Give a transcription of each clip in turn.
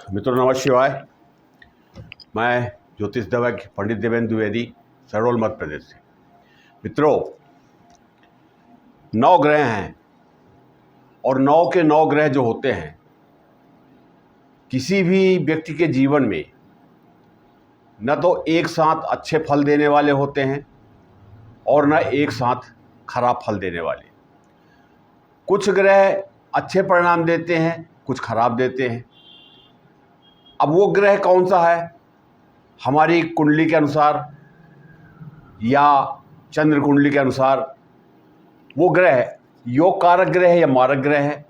मित्रों नमः शिवाय। मैं ज्योतिष दवैक पंडित देवेंद्र द्विवेदी, शहडोल मध्य प्रदेश से। मित्रों, 9 ग्रह हैं और 9 के 9 ग्रह जो होते हैं किसी भी व्यक्ति के जीवन में न तो एक साथ अच्छे फल देने वाले होते हैं और न एक साथ खराब फल देने वाले। कुछ ग्रह अच्छे परिणाम देते हैं, कुछ खराब देते हैं। अब वो ग्रह कौन सा है, हमारी कुंडली के अनुसार या चंद्र कुंडली के अनुसार वो ग्रह योग कारक ग्रह है या मारक ग्रह है,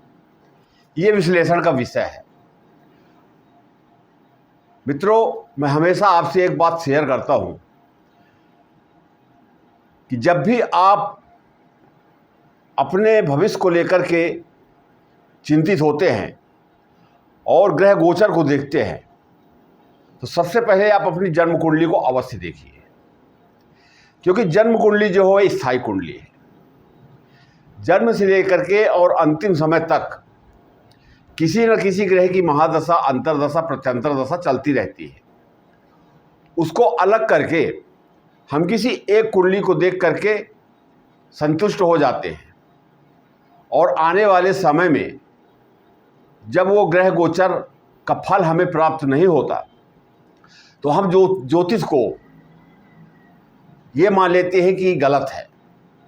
ये विश्लेषण का विषय है। मित्रों, मैं हमेशा आपसे एक बात शेयर करता हूं कि जब भी आप अपने भविष्य को लेकर के चिंतित होते हैं और ग्रह गोचर को देखते हैं तो सबसे पहले आप अपनी जन्म कुंडली को अवश्य देखिए, क्योंकि जन्म कुंडली जो हो स्थायी कुंडली है। जन्म से लेकर के और अंतिम समय तक किसी न किसी ग्रह की महादशा, अंतरदशा, प्रत्यंतर दशा चलती रहती है। उसको अलग करके हम किसी एक कुंडली को देख करके संतुष्ट हो जाते हैं और आने वाले समय में जब वो ग्रह गोचर का फल हमें प्राप्त नहीं होता तो हम ज्योतिष को ये मान लेते हैं कि गलत है,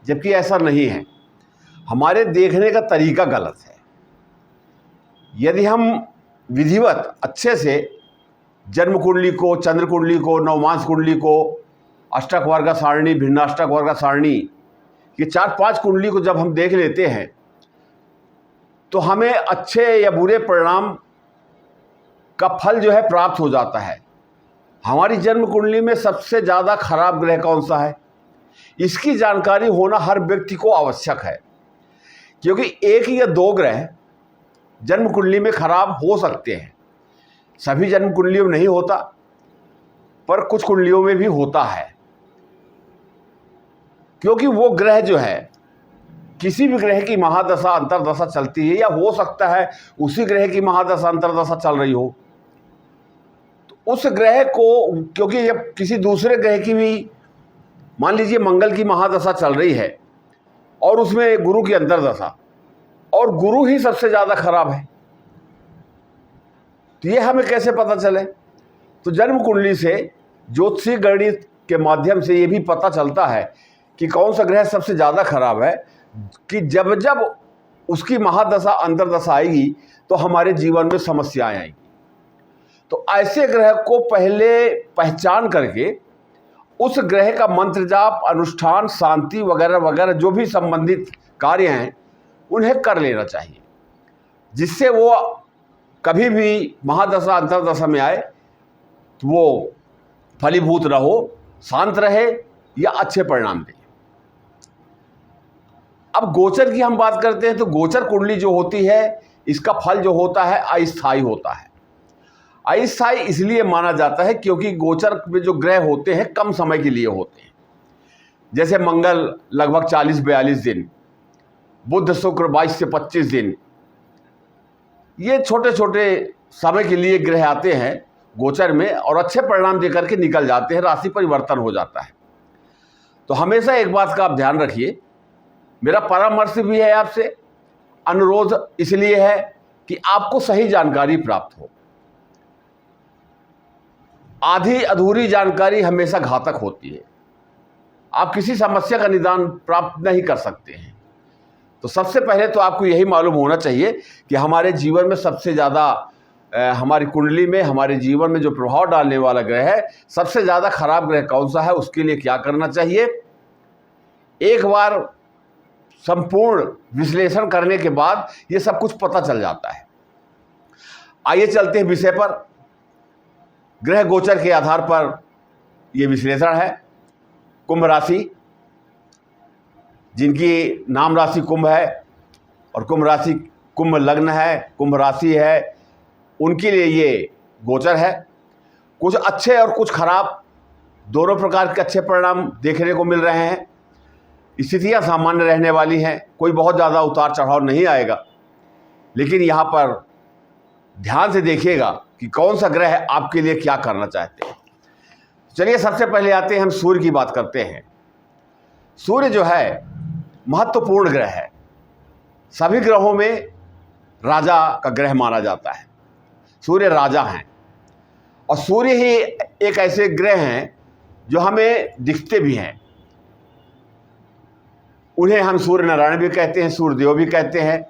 जबकि ऐसा नहीं है। हमारे देखने का तरीका गलत है। यदि हम विधिवत अच्छे से जन्म कुंडली को, चंद्र कुंडली को, नवमांश कुंडली को, अष्टक वर्ग सारणी, भिन्नाष्टक वर्ग सारणी, ये 4-5 कुंडली को जब हम देख लेते हैं तो हमें अच्छे या बुरे परिणाम का फल जो है प्राप्त हो जाता है। हमारी जन्म कुंडली में सबसे ज़्यादा खराब ग्रह कौन सा है, इसकी जानकारी होना हर व्यक्ति को आवश्यक है, क्योंकि एक या 2 ग्रह जन्म कुंडली में खराब हो सकते हैं। सभी जन्म कुंडलियों में नहीं होता, पर कुछ कुंडलियों में भी होता है, क्योंकि वो ग्रह जो है किसी भी ग्रह की महादशा, अंतरदशा चलती है, या हो सकता है उसी ग्रह की महादशा, अंतरदशा चल रही हो, तो उस ग्रह को, क्योंकि जब किसी दूसरे ग्रह की भी, मान लीजिए मंगल की महादशा चल रही है और उसमें गुरु की अंतरदशा, और गुरु ही सबसे ज़्यादा खराब है, तो ये हमें कैसे पता चले? तो जन्म कुंडली से, ज्योतिषीय गणित के माध्यम से ये भी पता चलता है कि कौन सा ग्रह सबसे ज़्यादा खराब है, कि जब जब उसकी महादशा, अंतरदशा आएगी तो हमारे जीवन में समस्याएं आएंगी। तो ऐसे ग्रह को पहले पहचान करके उस ग्रह का मंत्र जाप, अनुष्ठान, शांति वगैरह वगैरह जो भी संबंधित कार्य हैं उन्हें कर लेना चाहिए, जिससे वो कभी भी महादशा, अंतरदशा में आए तो वो फलीभूत न हो, शांत रहे या अच्छे परिणाम दे। अब गोचर की हम बात करते हैं तो गोचर कुंडली जो होती है, इसका फल जो होता है अस्थायी होता है। अस्थायी इसलिए माना जाता है क्योंकि गोचर में जो ग्रह होते हैं कम समय के लिए होते हैं। जैसे मंगल लगभग 40-42 दिन, बुध शुक्र 22 से 25 दिन, ये छोटे छोटे समय के लिए ग्रह आते हैं गोचर में और अच्छे परिणाम देकर के निकल जाते हैं, राशि परिवर्तन हो जाता है। तो हमेशा एक बात का आप ध्यान रखिए, मेरा परामर्श भी है आपसे, अनुरोध इसलिए है कि आपको सही जानकारी प्राप्त हो। आधी अधूरी जानकारी हमेशा घातक होती है। आप किसी समस्या का निदान प्राप्त नहीं कर सकते हैं। तो सबसे पहले तो आपको यही मालूम होना चाहिए कि हमारे जीवन में सबसे ज़्यादा, हमारी कुंडली में, हमारे जीवन में जो प्रभाव डालने वाला ग्रह है, सबसे ज़्यादा खराब ग्रह कौन सा है, उसके लिए क्या करना चाहिए। एक बार संपूर्ण विश्लेषण करने के बाद ये सब कुछ पता चल जाता है। आइए चलते हैं विषय पर। ग्रह गोचर के आधार पर ये विश्लेषण है। कुंभ राशि, जिनकी नाम राशि कुंभ है और कुंभ राशि, कुंभ लग्न है, कुंभ राशि है, उनके लिए ये गोचर है। कुछ अच्छे और कुछ खराब, दोनों प्रकार के अच्छे परिणाम देखने को मिल रहे हैं। स्थितियां सामान्य रहने वाली हैं, कोई बहुत ज़्यादा उतार चढ़ाव नहीं आएगा। लेकिन यहाँ पर ध्यान से देखिएगा कि कौन सा ग्रह आपके लिए क्या करना चाहते हैं। चलिए सबसे पहले आते हैं, हम सूर्य की बात करते हैं। सूर्य जो है महत्वपूर्ण ग्रह है, सभी ग्रहों में राजा का ग्रह माना जाता है। सूर्य राजा हैं और सूर्य ही एक ऐसे ग्रह हैं जो हमें दिखते भी हैं। उन्हें हम सूर्य नारायण भी कहते हैं, सूर्य देव भी कहते हैं।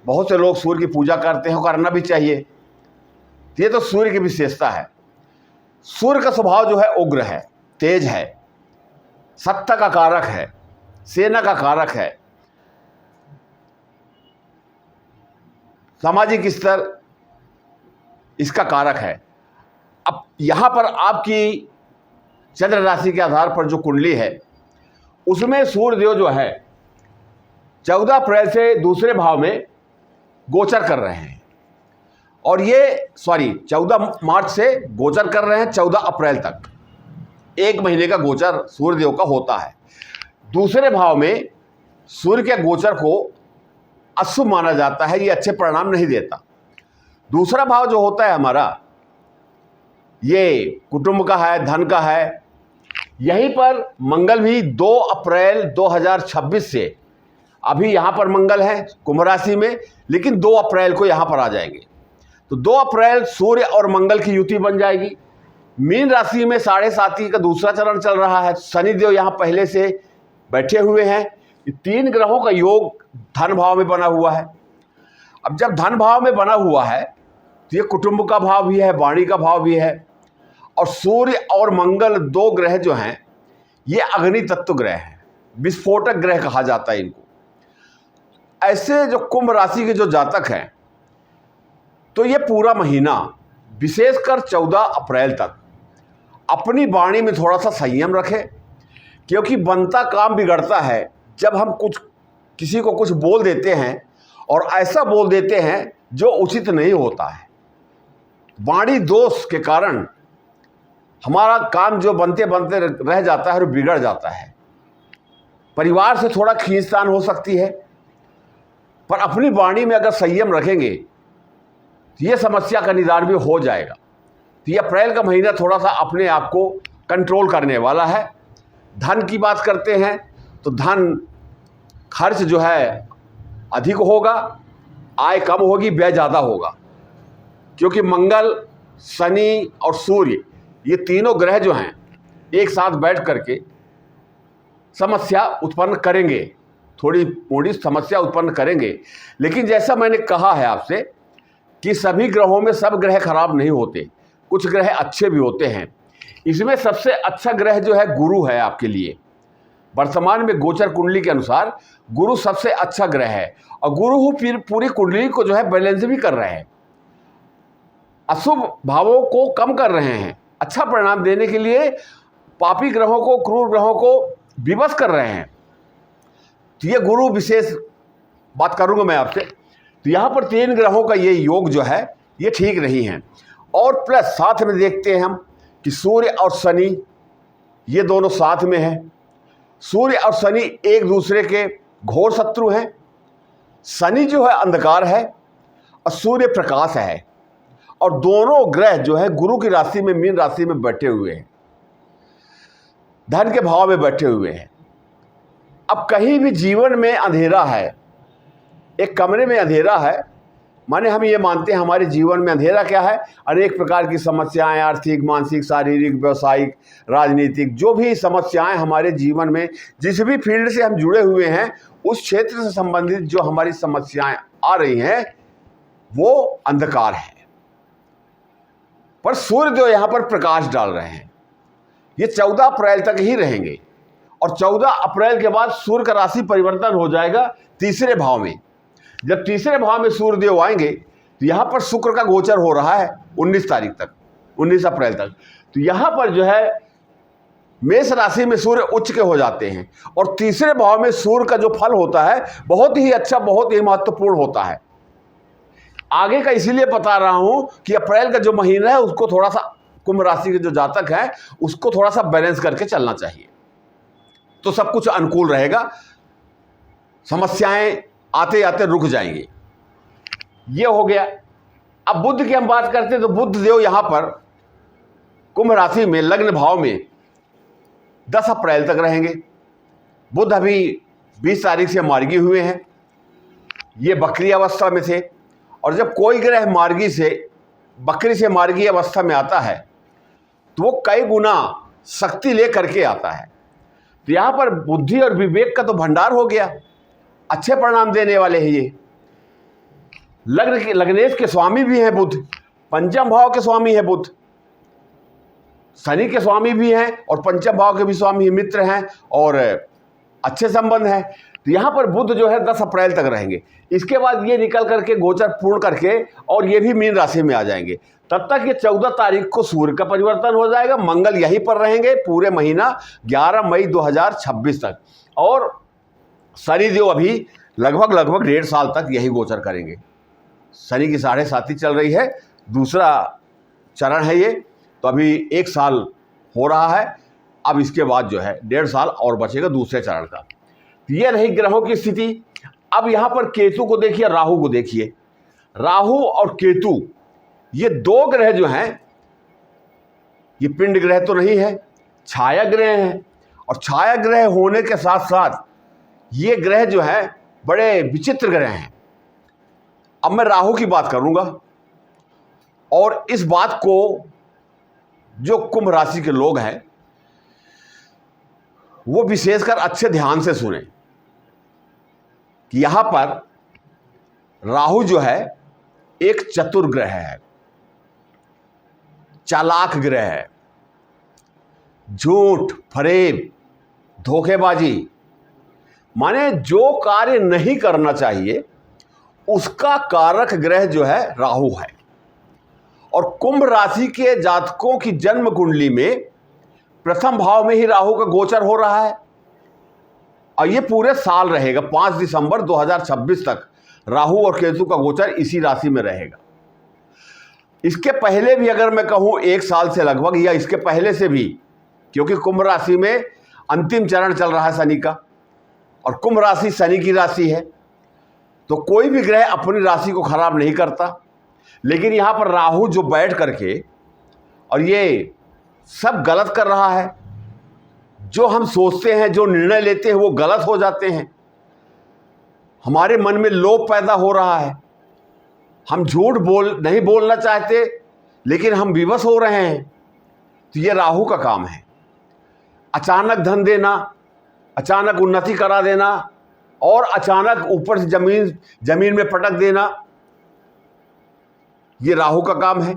बहुत से लोग सूर्य की पूजा करते हैं, करना भी चाहिए। ये तो सूर्य की विशेषता है। सूर्य का स्वभाव जो है उग्र है, तेज है, सत्ता का कारक है, सेना का कारक है, सामाजिक स्तर इसका कारक है। अब यहां पर आपकी चंद्र राशि के आधार पर जो कुंडली है उसमें सूर्यदेव जो है 14 अप्रैल से दूसरे भाव में गोचर कर रहे हैं, और ये 14 मार्च से गोचर कर रहे हैं 14 अप्रैल तक, एक महीने का गोचर सूर्यदेव का होता है। दूसरे भाव में सूर्य के गोचर को अशुभ माना जाता है, ये अच्छे परिणाम नहीं देता। दूसरा भाव जो होता है हमारा, ये कुटुंब का है, धन का है। यहीं पर मंगल भी 2 अप्रैल 2026 से, अभी यहाँ पर मंगल है कुंभ राशि में, लेकिन 2 अप्रैल को यहाँ पर आ जाएंगे। तो 2 अप्रैल सूर्य और मंगल की युति बन जाएगी। मीन राशि में 7.5 का दूसरा चरण चल रहा है। शनिदेव यहाँ पहले से बैठे हुए हैं। ये 3 ग्रहों का योग धन भाव में बना हुआ है। अब जब धन भाव में बना हुआ है तो ये कुटुंब का भाव भी है, वाणी का भाव भी है, और सूर्य और मंगल 2 ग्रह जो हैं ये अग्नि तत्व ग्रह हैं, विस्फोटक ग्रह कहा जाता है इनको। ऐसे जो कुंभ राशि के जो जातक हैं, तो ये पूरा महीना विशेषकर 14 अप्रैल तक अपनी वाणी में थोड़ा सा संयम रखें, क्योंकि बनता काम बिगड़ता है जब हम किसी को कुछ बोल देते हैं और ऐसा बोल देते हैं जो उचित नहीं होता है। वाणी दोष के कारण हमारा काम जो बनते बनते रह जाता है और बिगड़ जाता है। परिवार से थोड़ा खींचतान हो सकती है, पर अपनी वाणी में अगर संयम रखेंगे तो ये समस्या का निदान भी हो जाएगा। तो ये अप्रैल का महीना थोड़ा सा अपने आप को कंट्रोल करने वाला है। धन की बात करते हैं तो धन खर्च जो है अधिक होगा, आय कम होगी, व्यय ज़्यादा होगा, क्योंकि मंगल, शनि और सूर्य ये तीनों ग्रह जो हैं एक साथ बैठ करके समस्या उत्पन्न करेंगे, थोड़ी मोड़ी समस्या उत्पन्न करेंगे। लेकिन जैसा मैंने कहा है आपसे कि सभी ग्रहों में सब ग्रह खराब नहीं होते, कुछ ग्रह अच्छे भी होते हैं। इसमें सबसे अच्छा ग्रह जो है गुरु है आपके लिए। वर्तमान में गोचर कुंडली के अनुसार गुरु सबसे अच्छा ग्रह है, और गुरु फिर पूरी कुंडली को जो है बैलेंस भी कर रहे हैं, अशुभ भावों को कम कर रहे हैं, अच्छा परिणाम देने के लिए पापी ग्रहों को, क्रूर ग्रहों को विवश कर रहे हैं। तो ये गुरु विशेष बात करूंगा मैं आपसे। तो यहाँ पर 3 ग्रहों का ये योग जो है ये ठीक नहीं है। और प्लस साथ में देखते हैं हम कि सूर्य और शनि ये दोनों साथ में हैं। सूर्य और शनि एक दूसरे के घोर शत्रु हैं। शनि जो है अंधकार है और सूर्य प्रकाश है, और दोनों ग्रह जो है गुरु की राशि में, मीन राशि में बैठे हुए हैं, धन के भाव में बैठे हुए हैं। अब कहीं भी जीवन में अंधेरा है, एक कमरे में अंधेरा है, माने हम ये मानते हैं हमारे जीवन में अंधेरा क्या है, अनेक प्रकार की समस्याएं, आर्थिक, मानसिक, शारीरिक, व्यवसायिक, राजनीतिक, जो भी समस्याएं हमारे जीवन में जिस भी फील्ड से हम जुड़े हुए हैं उस क्षेत्र से संबंधित जो हमारी समस्याएं आ रही हैं वो अंधकार है। पर सूर्य जो यहाँ पर प्रकाश डाल रहे हैं, ये 14 अप्रैल तक ही रहेंगे, और 14 अप्रैल के बाद सूर्य का राशि परिवर्तन हो जाएगा तीसरे भाव में। जब तीसरे भाव में सूर्य देव आएंगे तो यहाँ पर शुक्र का गोचर हो रहा है 19 तारीख तक, 19 अप्रैल तक। तो यहाँ पर जो है मेष राशि में सूर्य उच्च के हो जाते हैं, और तीसरे भाव में सूर्य का जो फल होता है बहुत ही अच्छा, बहुत ही महत्वपूर्ण होता है। आगे का इसीलिए बता रहा हूं कि अप्रैल का जो महीना है उसको थोड़ा सा कुंभ राशि के जो जातक है उसको थोड़ा सा बैलेंस करके चलना चाहिए, तो सब कुछ अनुकूल रहेगा, समस्याएं आते आते रुक जाएंगी। ये हो गया। अब बुध की हम बात करते हैं तो बुध देव यहां पर कुंभ राशि में लग्न भाव में 10 अप्रैल तक रहेंगे। बुध अभी 20 तारीख से मार्गी हुए हैं, ये बकरी अवस्था में थे, और जब कोई ग्रह मार्गी से बकरी से मार्गी अवस्था में आता है तो वो कई गुना शक्ति ले करके आता है। तो यहाँ पर बुद्धि और विवेक का तो भंडार हो गया, अच्छे परिणाम देने वाले हैं ये। लग्नेश के स्वामी भी हैं बुध, पंचम भाव के स्वामी है बुध, शनि के स्वामी भी हैं और पंचम भाव के भी स्वामी मित्र हैं और अच्छे संबंध हैं। तो यहाँ पर बुध जो है 10 अप्रैल तक रहेंगे। इसके बाद ये निकल करके गोचर पूर्ण करके और ये भी मीन राशि में आ जाएंगे। तब तक ये 14 तारीख को सूर्य का परिवर्तन हो जाएगा, मंगल यहीं पर रहेंगे पूरे महीना 11 मई 2026 तक, और शनिदेव अभी लगभग 1.5 साल तक यही गोचर करेंगे। शनि की 7.5 चल रही है, दूसरा चरण है ये, तो अभी 1 साल हो रहा है। अब इसके बाद जो है 1.5 साल और बचेगा दूसरे चरण का। ये रही ग्रहों की स्थिति। अब यहाँ पर केतु को देखिए, राहु को देखिए। राहु और केतु ये 2 ग्रह जो हैं, ये पिंड ग्रह तो नहीं है, छाया ग्रह हैं, और छाया ग्रह होने के साथ साथ ये ग्रह जो है बड़े विचित्र ग्रह हैं। अब मैं राहु की बात करूंगा, और इस बात को जो कुंभ राशि के लोग हैं वो विशेषकर अच्छे ध्यान से सुने कि यहां पर राहु जो है एक चतुर ग्रह है, चालाक ग्रह है, झूठ, फरेब, धोखेबाजी, माने जो कार्य नहीं करना चाहिए उसका कारक ग्रह जो है राहु है। और कुंभ राशि के जातकों की जन्म कुंडली में प्रथम भाव में ही राहु का गोचर हो रहा है, और ये पूरे साल रहेगा। 5 दिसंबर 2026 तक राहु और केतु का गोचर इसी राशि में रहेगा। इसके पहले भी अगर मैं कहूं 1 साल से लगभग, या इसके पहले से भी, क्योंकि कुंभ राशि में अंतिम चरण चल रहा है शनि का, और कुंभ राशि शनि की राशि है, तो कोई भी ग्रह अपनी राशि को खराब नहीं करता। लेकिन यहाँ पर राहु जो बैठ करके और ये सब गलत कर रहा है, जो हम सोचते हैं, जो निर्णय लेते हैं वो गलत हो जाते हैं, हमारे मन में लोभ पैदा हो रहा है, हम झूठ नहीं बोलना चाहते लेकिन हम विवश हो रहे हैं। तो ये राहु का काम है। अचानक धन देना, अचानक उन्नति करा देना, और अचानक ऊपर से जमीन में पटक देना, ये राहु का काम है।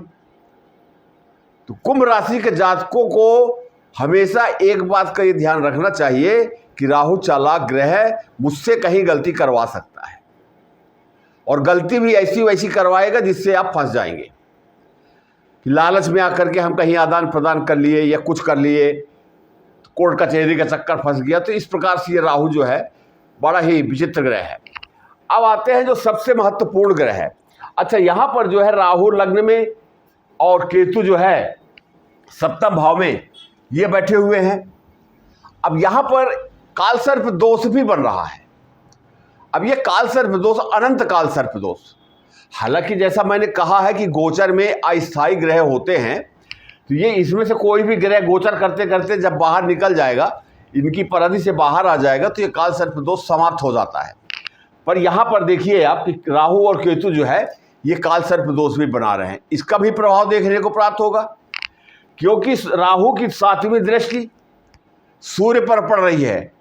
तो कुंभ राशि के जातकों को हमेशा एक बात का ये ध्यान रखना चाहिए कि राहु चालाक ग्रह मुझसे कहीं गलती करवा सकता है, और गलती भी ऐसी वैसी करवाएगा जिससे आप फंस जाएंगे। लालच में आकर के हम कहीं आदान प्रदान कर लिए या कुछ कर लिए, कोर्ट कचहरी का चक्कर फंस गया। तो इस प्रकार से ये राहु जो है बड़ा ही विचित्र ग्रह है। अब आते हैं जो सबसे महत्वपूर्ण ग्रह है। अच्छा, यहाँ पर जो है राहु लग्न में और केतु जो है सप्तम भाव में ये बैठे हुए हैं। अब यहाँ पर कालसर्प दोष भी बन रहा है। अब ये कालसर्प दोष अनंत कालसर्प दोष, हालांकि जैसा मैंने कहा है कि गोचर में अस्थायी ग्रह होते हैं, तो ये इसमें से कोई भी ग्रह गोचर करते करते जब बाहर निकल जाएगा, इनकी परिधि से बाहर आ जाएगा, तो ये कालसर्प दोष समाप्त हो जाता है। पर यहाँ पर देखिए आप कि राहु और केतु जो है ये कालसर्प दोष भी बना रहे हैं। इसका भी प्रभाव देखने को प्राप्त होगा, क्योंकि राहु की 7वीं दृष्टि सूर्य पर पड़ रही है,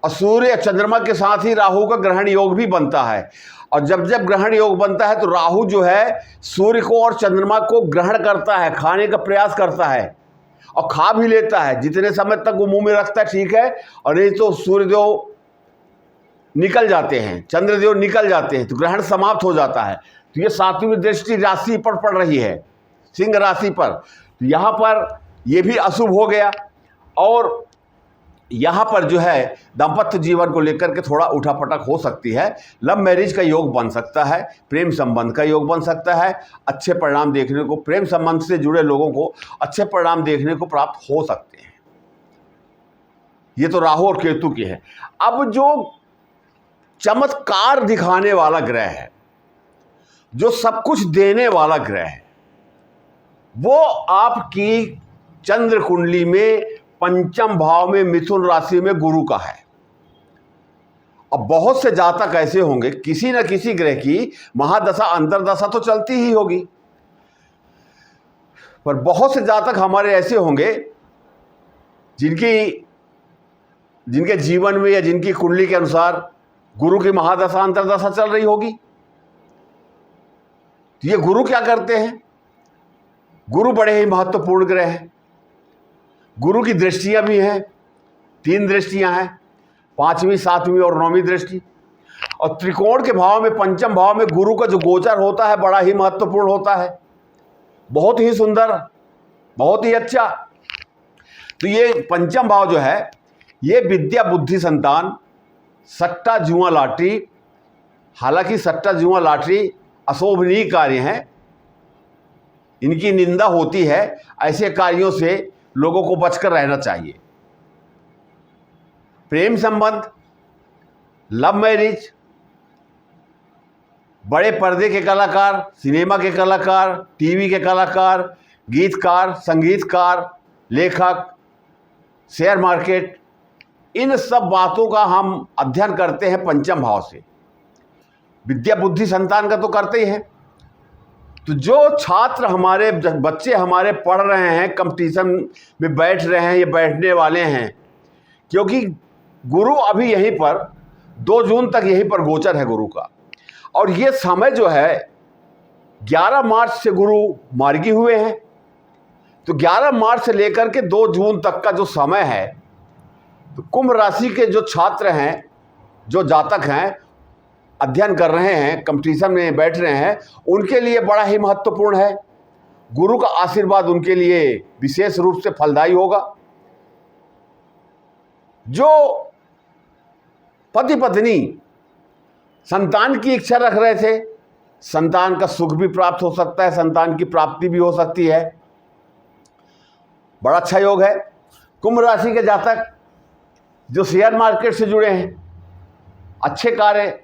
और सूर्य चंद्रमा के साथ ही राहु का ग्रहण योग भी बनता है। और जब जब ग्रहण योग बनता है तो राहु जो है सूर्य को और चंद्रमा को ग्रहण करता है, खाने का प्रयास करता है, और खा भी लेता है। जितने समय तक वो मुंह में रखता है ठीक है, और नहीं तो सूर्यदेव निकल जाते हैं, चंद्रदेव निकल जाते हैं, तो ग्रहण समाप्त हो जाता है। तो ये 7वीं दृष्टि राशि पर पड़ रही है, सिंह राशि पर। तो यहाँ पर ये भी अशुभ हो गया, और यहाँ पर जो है दाम्पत्य जीवन को लेकर के थोड़ा उठापटक हो सकती है। लव मैरिज का योग बन सकता है, प्रेम संबंध का योग बन सकता है। अच्छे परिणाम देखने को, प्रेम संबंध से जुड़े लोगों को अच्छे परिणाम देखने को प्राप्त हो सकते हैं। ये तो राहु और केतु की है। अब जो चमत्कार दिखाने वाला ग्रह है जो सब कुछ देने वाला ग्रह है, वो आपकी चंद्र कुंडली में पंचम भाव में मिथुन राशि में गुरु का है। अब बहुत से जातक ऐसे होंगे, किसी न किसी ग्रह की महादशा अंतरदशा तो चलती ही होगी, पर बहुत से जातक हमारे ऐसे होंगे जिनके जीवन में या जिनकी कुंडली के अनुसार गुरु की महादशा अंतरदशा चल रही होगी। तो ये गुरु क्या करते हैं? गुरु बड़े ही महत्वपूर्ण ग्रह हैं। गुरु की दृष्टियां भी हैं, 3 दृष्टियां हैं, 5वीं 7वीं और 9वीं दृष्टि। और त्रिकोण के भाव में पंचम भाव में गुरु का जो गोचर होता है बड़ा ही महत्वपूर्ण होता है, बहुत ही सुंदर, बहुत ही अच्छा। तो ये पंचम भाव जो है ये विद्या बुद्धि संतान, सट्टा जुआ लॉटरी, हालांकि सट्टा जुआ लॉटरी अशोभनीय कार्य हैं, इनकी निंदा होती है, ऐसे कार्यों से लोगों को बचकर रहना चाहिए। प्रेम संबंध, लव मैरिज, बड़े पर्दे के कलाकार, सिनेमा के कलाकार, टीवी के कलाकार, गीतकार, संगीतकार, लेखक, शेयर मार्केट, इन सब बातों का हम अध्ययन करते हैं पंचम भाव से। विद्या बुद्धि संतान का तो करते ही हैं। तो जो छात्र हमारे बच्चे हमारे पढ़ रहे हैं, कंपटीशन में बैठ रहे हैं या बैठने वाले हैं, क्योंकि गुरु अभी यहीं पर 2 जून तक यहीं पर गोचर है गुरु का। और ये समय जो है 11 मार्च से गुरु मार्गी हुए हैं, तो 11 मार्च से लेकर के 2 जून तक का जो समय है, तो कुंभ राशि के जो छात्र हैं, जो जातक हैं, अध्ययन कर रहे हैं, कंपटीशन में बैठ रहे हैं, उनके लिए बड़ा ही महत्वपूर्ण है। गुरु का आशीर्वाद उनके लिए विशेष रूप से फलदायी होगा। जो पति पत्नी संतान की इच्छा रख रहे थे, संतान का सुख भी प्राप्त हो सकता है, संतान की प्राप्ति भी हो सकती है, बड़ा अच्छा योग है। कुंभ राशि के जातक जो शेयर मार्केट से जुड़े हैं, अच्छे कार्य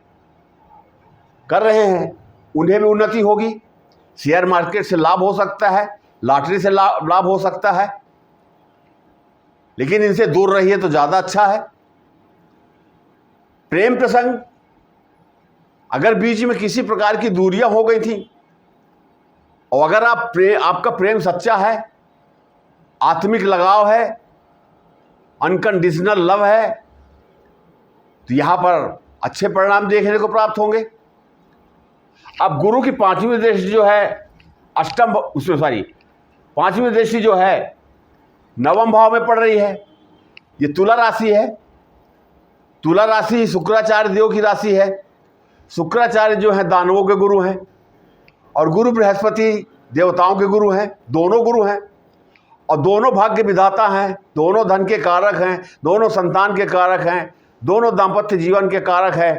कर रहे हैं, उन्हें भी उन्नति होगी। शेयर मार्केट से लाभ हो सकता है, लॉटरी से लाभ हो सकता है, लेकिन इनसे दूर रहिए तो ज़्यादा अच्छा है। प्रेम प्रसंग, अगर बीच में किसी प्रकार की दूरियां हो गई थी और अगर आपका प्रेम सच्चा है, आत्मिक लगाव है, अनकंडीशनल लव है, तो यहां पर अच्छे परिणाम देखने को प्राप्त होंगे। अब गुरु की 5वीं दृष्टि जो है पांचवी दृष्टि जो है 9वें भाव में पड़ रही है। ये तुला राशि है। तुला राशि शुक्राचार्य देव की राशि है। शुक्राचार्य जो है दानवों के गुरु हैं और गुरु बृहस्पति देवताओं के गुरु हैं, दोनों गुरु हैं और दोनों भाग्य विधाता हैं, दोनों धन के कारक हैं, दोनों संतान के कारक हैं, दोनों दाम्पत्य जीवन के कारक हैं।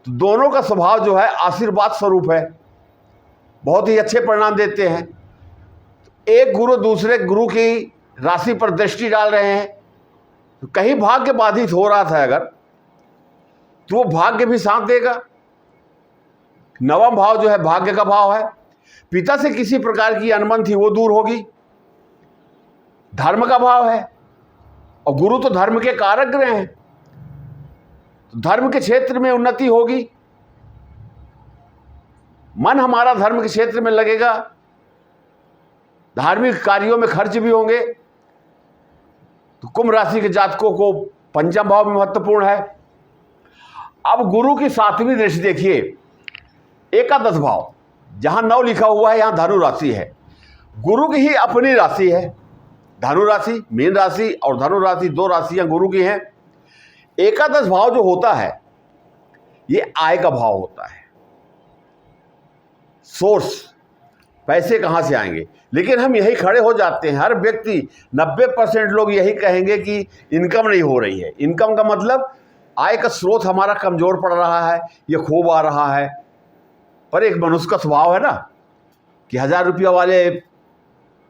तो दोनों का स्वभाव जो है आशीर्वाद स्वरूप है, बहुत ही अच्छे परिणाम देते हैं। एक गुरु दूसरे गुरु की राशि पर दृष्टि डाल रहे हैं, तो कहीं भाग्य बाधित हो रहा था अगर, तो वो भाग्य भी साथ देगा। 9वां भाव जो है भाग्य का भाव है। पिता से किसी प्रकार की अनबन थी वो दूर होगी। धर्म का भाव है और गुरु तो धर्म के कारक ग्रह हैं, तो धर्म के क्षेत्र में उन्नति होगी। मन हमारा धर्म के क्षेत्र में लगेगा, धार्मिक कार्यों में खर्च भी होंगे। तो कुंभ राशि के जातकों को पंचम भाव में महत्वपूर्ण है। अब गुरु की 7वीं दृष्टि देखिए, एकादश भाव, जहां 9 लिखा हुआ है यहां धनु राशि है। गुरु की ही अपनी राशि है धनु राशि। मीन राशि और धनु राशि 2 राशियां गुरु की हैं। एकादश भाव जो होता है ये आय का भाव होता है, सोर्स, पैसे कहां से आएंगे। लेकिन हम यही खड़े हो जाते हैं, हर व्यक्ति 90% लोग यही कहेंगे कि इनकम नहीं हो रही है। इनकम का मतलब आय का स्रोत हमारा कमजोर पड़ रहा है, ये खूब आ रहा है। पर एक मनुष्य का स्वभाव है ना कि 1000 रुपया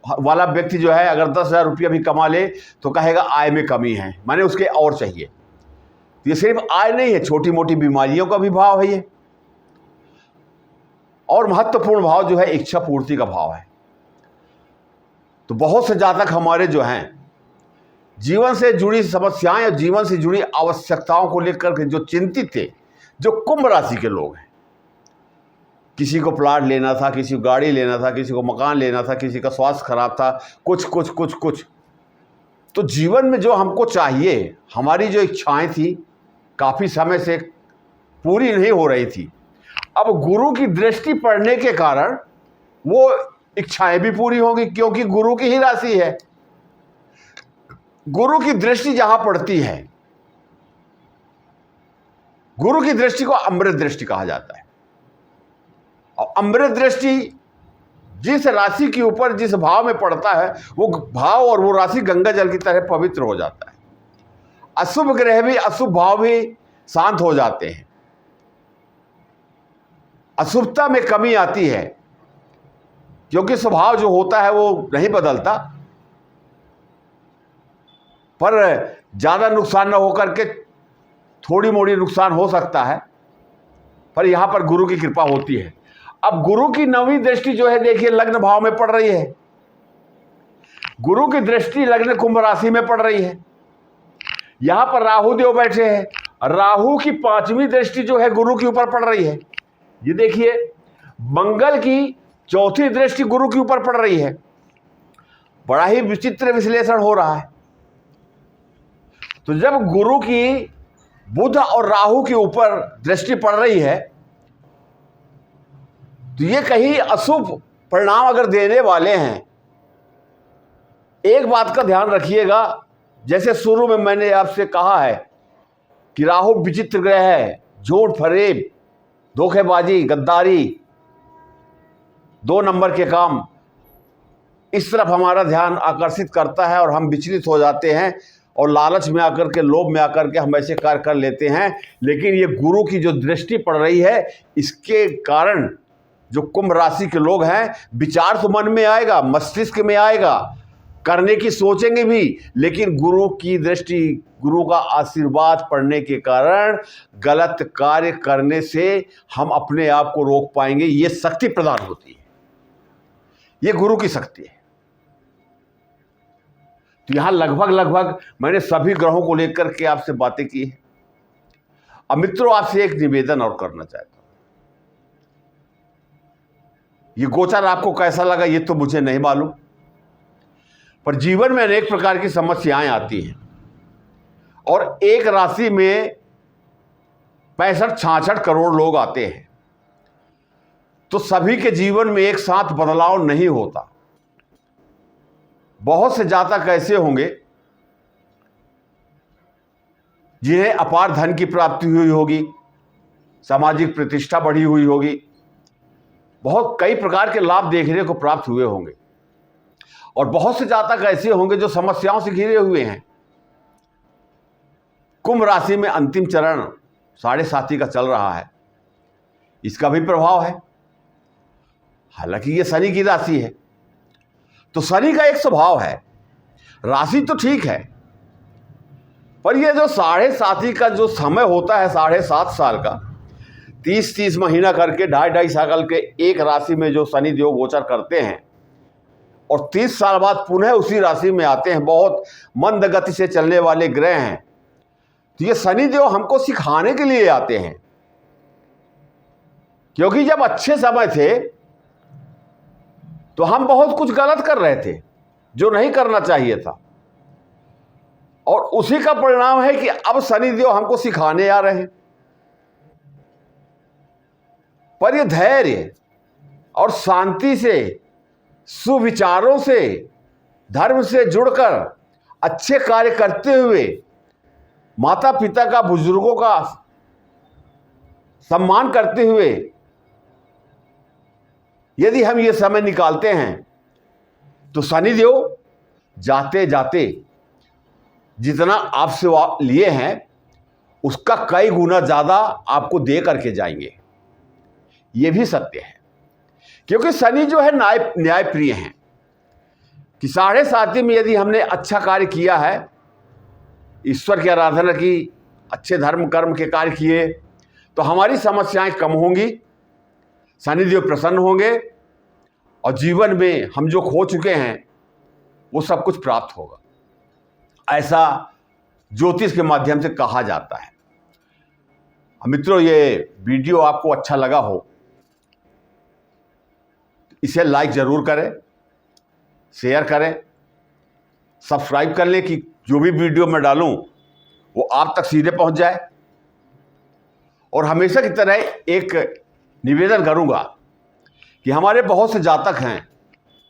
वाला व्यक्ति जो है अगर 10,000 रुपया भी कमा ले तो कहेगा आय में कमी है, माने उसके और चाहिए। ये सिर्फ आय नहीं है, छोटी मोटी बीमारियों का भी भाव है ये। और महत्वपूर्ण भाव जो है इच्छा पूर्ति का भाव है। तो बहुत से जातक हमारे जो हैं जीवन से जुड़ी समस्याएं और जीवन से जुड़ी आवश्यकताओं को लेकर के जो चिंतित थे, जो कुंभ राशि के लोग हैं, किसी को प्लाट लेना था, किसी को गाड़ी लेना था, किसी को मकान लेना था, किसी का स्वास्थ्य खराब था, कुछ, तो जीवन में जो हमको चाहिए, हमारी जो इच्छाएं थी काफ़ी समय से पूरी नहीं हो रही थी, अब गुरु की दृष्टि पड़ने के कारण वो इच्छाएं भी पूरी होंगी, क्योंकि गुरु की ही राशि है। गुरु की दृष्टि जहां पड़ती है, गुरु की दृष्टि को अमृत दृष्टि कहा जाता है। और अमृत दृष्टि जिस राशि के ऊपर जिस भाव में पड़ता है, वो भाव और वो राशि गंगा जल की तरह पवित्र हो जाता है। अशुभ ग्रह भी, अशुभ भाव भी शांत हो जाते हैं, अशुभता में कमी आती है, क्योंकि स्वभाव जो होता है वो नहीं बदलता। पर ज़्यादा नुकसान न होकर के थोड़ी मोड़ी नुकसान हो सकता है, पर यहाँ पर गुरु की कृपा होती है। अब गुरु की 9वीं दृष्टि जो है, देखिए लग्न भाव में पड़ रही है। गुरु की दृष्टि लग्न कुंभ राशि में पड़ रही है। यहाँ पर राहु देव बैठे हैं, राहु की 5वीं दृष्टि जो है गुरु के ऊपर पड़ रही है। ये देखिए मंगल की 4थी दृष्टि गुरु के ऊपर पड़ रही है। बड़ा ही विचित्र विश्लेषण हो रहा है। तो जब गुरु की बुध और राहु के ऊपर दृष्टि पड़ रही है, तो ये कहीं अशुभ परिणाम अगर देने वाले हैं। एक बात का ध्यान रखिएगा, जैसे शुरू में मैंने आपसे कहा है कि राहु विचित्र ग्रह है, झूठ फरेब, धोखेबाजी, गद्दारी, 2 नंबर के काम, इस तरफ हमारा ध्यान आकर्षित करता है और हम विचलित हो जाते हैं और लालच में आकर के, लोभ में आकर के हम ऐसे कार्य कर लेते हैं। लेकिन ये गुरु की जो दृष्टि पड़ रही है, इसके कारण जो कुंभ राशि के लोग हैं, विचार तो मन में आएगा, मस्तिष्क में आएगा, करने की सोचेंगे भी, लेकिन गुरु की दृष्टि, गुरु का आशीर्वाद पड़ने के कारण गलत कार्य करने से हम अपने आप को रोक पाएंगे। ये शक्ति प्रदान होती है, ये गुरु की शक्ति है। तो यहां लगभग मैंने सभी ग्रहों को लेकर के आपसे बातें की है। अब मित्रों, आपसे एक निवेदन और करना चाहता हूं। ये गोचर आपको कैसा लगा ये तो मुझे नहीं मालूम, पर जीवन में अनेक प्रकार की समस्याएं आती हैं और एक राशि में 65-66 करोड़ लोग आते हैं, तो सभी के जीवन में एक साथ बदलाव नहीं होता। बहुत से जातक ऐसे होंगे जिन्हें अपार धन की प्राप्ति हुई होगी, सामाजिक प्रतिष्ठा बढ़ी हुई होगी, बहुत कई प्रकार के लाभ देखने को प्राप्त हुए होंगे। और बहुत से जातक ऐसे होंगे जो समस्याओं से घिरे हुए हैं। कुंभ राशि में अंतिम चरण 7.5 का चल रहा है, इसका भी प्रभाव है। हालांकि ये शनि की राशि है, तो शनि का एक स्वभाव है, राशि तो ठीक है, पर ये जो 7.5 का जो समय होता है, 7.5 साल का, 30 महीना करके 2.5 साल के एक राशि में जो शनि देव गोचर करते हैं और 30 साल बाद पुनः उसी राशि में आते हैं, बहुत मंद गति से चलने वाले ग्रह हैं। तो ये शनि देव हमको सिखाने के लिए आते हैं, क्योंकि जब अच्छे समय थे तो हम बहुत कुछ गलत कर रहे थे जो नहीं करना चाहिए था, और उसी का परिणाम है कि अब शनि देव हमको सिखाने आ रहे हैं। पर ये धैर्य और शांति से, सुविचारों से, धर्म से जुड़कर अच्छे कार्य करते हुए, माता पिता का, बुजुर्गों का सम्मान करते हुए यदि हम ये समय निकालते हैं, तो शनि देव जाते जाते जितना आपसे लिए हैं उसका कई गुना ज़्यादा आपको दे करके जाएंगे। ये भी सत्य है, क्योंकि शनि जो है न्याय प्रिय हैं कि 7.5 में यदि हमने अच्छा कार्य किया है, ईश्वर की आराधना की, अच्छे धर्म कर्म के कार्य किए, तो हमारी समस्याएं कम होंगी, शनिदेव प्रसन्न होंगे और जीवन में हम जो खो चुके हैं वो सब कुछ प्राप्त होगा, ऐसा ज्योतिष के माध्यम से कहा जाता है। मित्रों, ये वीडियो आपको अच्छा लगा हो इसे लाइक जरूर करें, शेयर करें, सब्सक्राइब कर लें कि जो भी वीडियो मैं डालूं वो आप तक सीधे पहुंच जाए। और हमेशा की तरह एक निवेदन करूंगा कि हमारे बहुत से जातक हैं,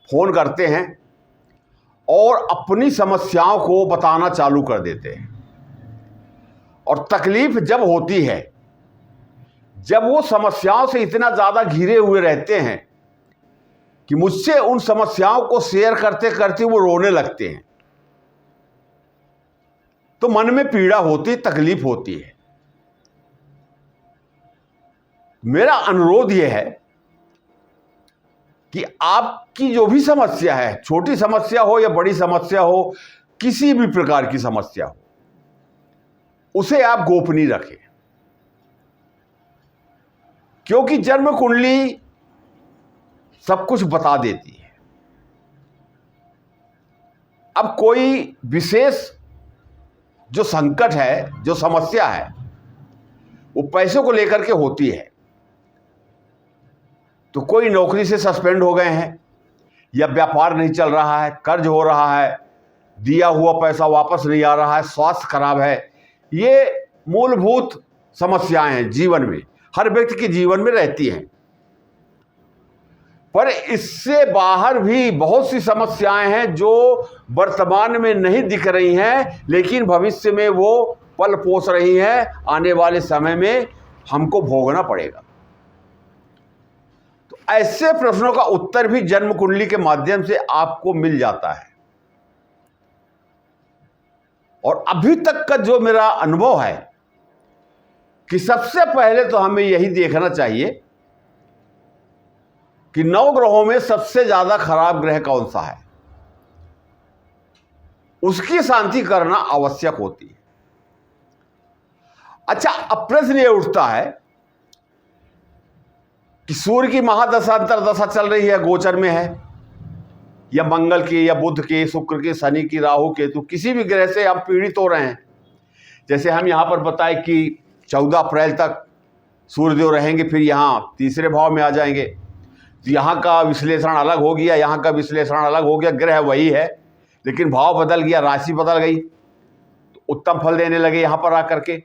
फ़ोन करते हैं और अपनी समस्याओं को बताना चालू कर देते हैं, और तकलीफ जब होती है, जब वो समस्याओं से इतना ज़्यादा घिरे हुए रहते हैं कि मुझसे उन समस्याओं को शेयर करते करते वो रोने लगते हैं, तो मन में पीड़ा होती, तकलीफ होती है। मेरा अनुरोध यह है कि आपकी जो भी समस्या है, छोटी समस्या हो या बड़ी समस्या हो, किसी भी प्रकार की समस्या हो, उसे आप गोपनीय रखें, क्योंकि जन्म कुंडली सब कुछ बता देती है। अब कोई विशेष जो संकट है, जो समस्या है, वो पैसों को लेकर के होती है। तो कोई नौकरी से सस्पेंड हो गए हैं, या व्यापार नहीं चल रहा है, कर्ज हो रहा है, दिया हुआ पैसा वापस नहीं आ रहा है, स्वास्थ्य खराब है, ये मूलभूत समस्याएं हैं जीवन में, हर व्यक्ति के जीवन में रहती हैं। पर इससे बाहर भी बहुत सी समस्याएं हैं जो वर्तमान में नहीं दिख रही हैं, लेकिन भविष्य में वो पल पोस रही हैं, आने वाले समय में हमको भोगना पड़ेगा। तो ऐसे प्रश्नों का उत्तर भी जन्म कुंडली के माध्यम से आपको मिल जाता है। और अभी तक का जो मेरा अनुभव है कि सबसे पहले तो हमें यही देखना चाहिए कि 9 ग्रहों में सबसे ज्यादा खराब ग्रह कौन सा है, उसकी शांति करना आवश्यक होती है। अच्छा, अब प्रश्न ये उठता है कि सूर्य की महादशा अंतरदशा चल रही है, गोचर में है, या मंगल की, या बुध की, शुक्र की, शनि की, राहु केतु, किसी भी ग्रह से हम पीड़ित हो रहे हैं। जैसे हम यहां पर बताए कि 14 अप्रैल तक सूर्यदेव रहेंगे, फिर यहां तीसरे भाव में आ जाएंगे। तो यहाँ का विश्लेषण अलग हो गया, यहाँ का विश्लेषण अलग हो गया, ग्रह वही है लेकिन भाव बदल गया, राशि बदल गई, तो उत्तम फल देने लगे यहाँ पर आकर के।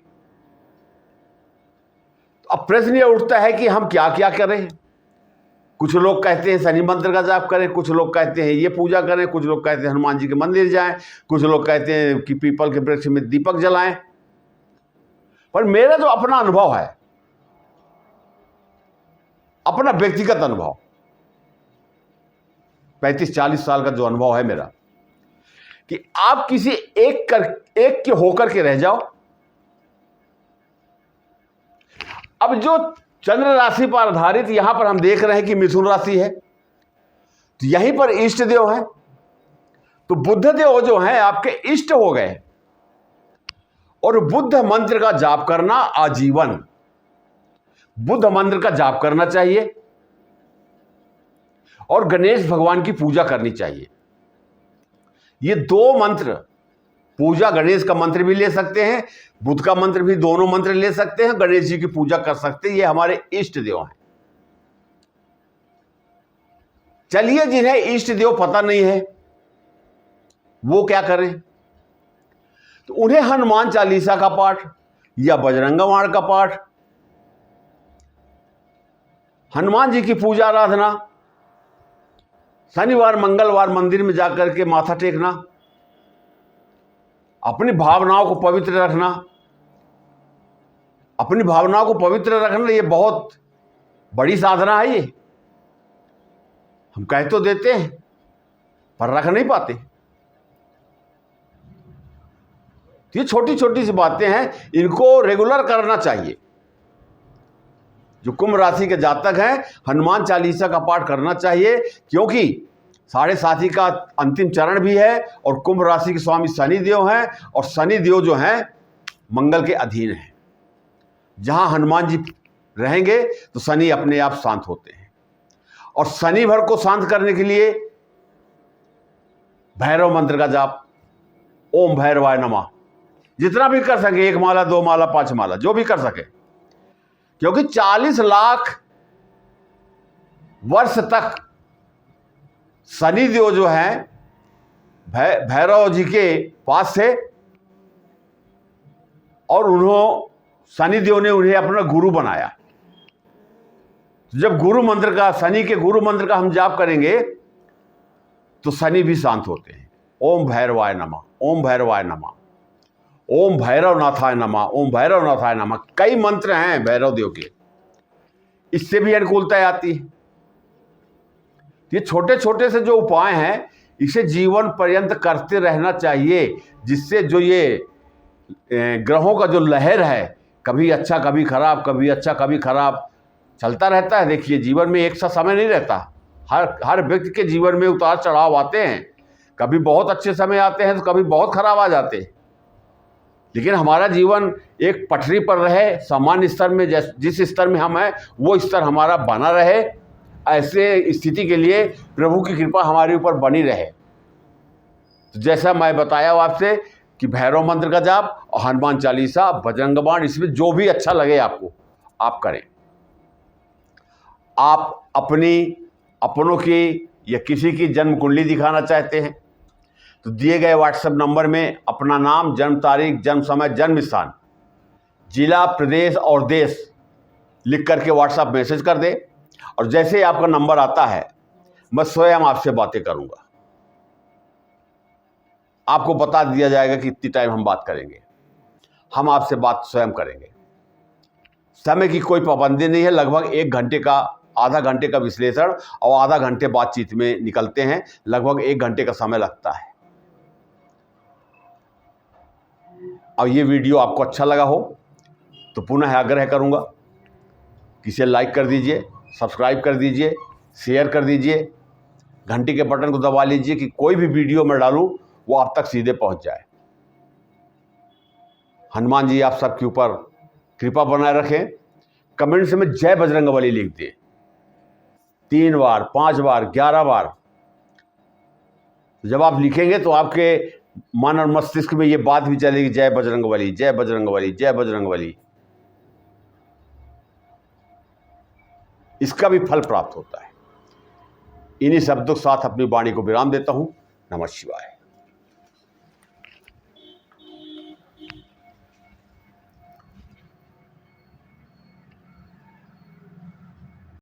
तो अब प्रश्न ये उठता है कि हम क्या क्या करें। कुछ लोग कहते हैं शनि मंत्र का जाप करें, कुछ लोग कहते हैं ये पूजा करें, कुछ लोग कहते हैं हनुमान जी के मंदिर जाएं, कुछ लोग कहते हैं कि पीपल के वृक्ष में दीपक जलाएं। पर मेरा जो अपना अनुभव है, अपना व्यक्तिगत अनुभव, 35-40 साल का जो अनुभव है मेरा, कि आप किसी एक के होकर के रह जाओ। अब जो चंद्र राशि पर आधारित यहां पर हम देख रहे हैं कि मिथुन राशि है, तो यहीं पर इष्ट देव है, तो बुध देव जो है आपके इष्ट हो गए। और बुद्ध मंत्र का जाप करना आजीवन, बुद्ध मंत्र का जाप करना चाहिए, और गणेश भगवान की पूजा करनी चाहिए। ये 2 मंत्र, पूजा गणेश का मंत्र भी ले सकते हैं, बुद्ध का मंत्र भी, दोनों मंत्र ले सकते हैं, गणेश जी की पूजा कर सकते हैं। ये हमारे इष्ट देव हैं। चलिए, जिन्हें इष्ट देव पता नहीं है वो क्या करें, तो उन्हें हनुमान चालीसा का पाठ या बजरंग बाण का पाठ, हनुमान जी की पूजा आराधना, शनिवार मंगलवार मंदिर में जाकर के माथा टेकना, अपनी भावनाओं को पवित्र रखना, अपनी भावनाओं को पवित्र रखना, ये बहुत बड़ी साधना है। ये हम कह तो देते हैं पर रख नहीं पाते। ये छोटी छोटी सी बातें हैं, इनको रेगुलर करना चाहिए। जो कुंभ राशि के जातक हैं, हनुमान चालीसा का पाठ करना चाहिए, क्योंकि 7.5 का अंतिम चरण भी है, और कुंभ राशि के स्वामी शनि देव हैं, और शनि देव जो हैं मंगल के अधीन हैं। जहां हनुमान जी रहेंगे तो शनि अपने आप शांत होते हैं। और शनि भर को शांत करने के लिए भैरव मंत्र का जाप, ओम भैरवाय नमः, जितना भी कर सके, 1 माला 2 माला 5 माला, जो भी कर सके, क्योंकि 40 लाख वर्ष तक शनिदेव जो है भैरव जी के पास थे और शनिदेव ने उन्हें अपना गुरु बनाया। जब गुरु मंत्र का, शनि के गुरु मंत्र का हम जाप करेंगे तो शनि भी शांत होते हैं। ओम भैरवाय नमः, ओम भैरवाय नमः, ओम भैरवनाथाय नमः, ओम भैरवनाथाय नमः। कई मंत्र हैं भैरव देव के, इससे भी अनुकूलता आती है। ये छोटे छोटे से जो उपाय हैं, इसे जीवन पर्यंत करते रहना चाहिए, जिससे जो ये ग्रहों का जो लहर है, कभी अच्छा कभी खराब, कभी अच्छा कभी खराब चलता रहता है। देखिए, जीवन में एक सा समय नहीं रहता, हर व्यक्ति के जीवन में उतार चढ़ाव आते हैं। कभी बहुत अच्छे समय आते हैं तो कभी बहुत खराब आ जाते हैं, लेकिन हमारा जीवन एक पटरी पर रहे, सामान्य स्तर में, जिस स्तर में हम हैं वो स्तर हमारा बना रहे। ऐसे स्थिति के लिए प्रभु की कृपा हमारे ऊपर बनी रहे। तो जैसा मैं बताया हूँ आपसे कि भैरव मंत्र का जाप और हनुमान चालीसा, बजरंग बाण, इसमें जो भी अच्छा लगे आपको आप करें। आप अपनों की या किसी की जन्म कुंडली दिखाना चाहते हैं तो दिए गए व्हाट्सएप नंबर में अपना नाम, जन्म तारीख, जन्म समय, जन्म स्थान, जिला, प्रदेश और देश लिख करके व्हाट्सएप मैसेज कर दें। और जैसे ही आपका नंबर आता है, मैं स्वयं आपसे बातें करूंगा। आपको बता दिया जाएगा कि इतनी टाइम हम बात करेंगे। हम आपसे बात स्वयं करेंगे। समय की कोई पाबंदी नहीं है। लगभग 1 घंटे का, आधा घंटे का विश्लेषण और आधा घंटे बातचीत में निकलते हैं। लगभग 1 घंटे का समय लगता है। अब ये वीडियो आपको अच्छा लगा हो तो पुनः आग्रह करूंगा कि इसे लाइक कर दीजिए, सब्सक्राइब कर दीजिए, शेयर कर दीजिए, घंटी के बटन को दबा लीजिए कि कोई भी वीडियो मैं डालूं वो आप तक सीधे पहुंच जाए। हनुमान जी आप सबके ऊपर कृपा बनाए रखें। कमेंट्स में जय बजरंगबली लिख दें, 3 बार, 5 बार, 11 बार। जब आप लिखेंगे तो आपके मन और मस्तिष्क में ये बात भी चलेगी, जय बजरंगबली, जय बजरंगबली, जय बजरंगबली। इसका भी फल प्राप्त होता है। इन्हीं शब्दों के साथ अपनी वाणी को विराम देता हूं। नमः शिवाय।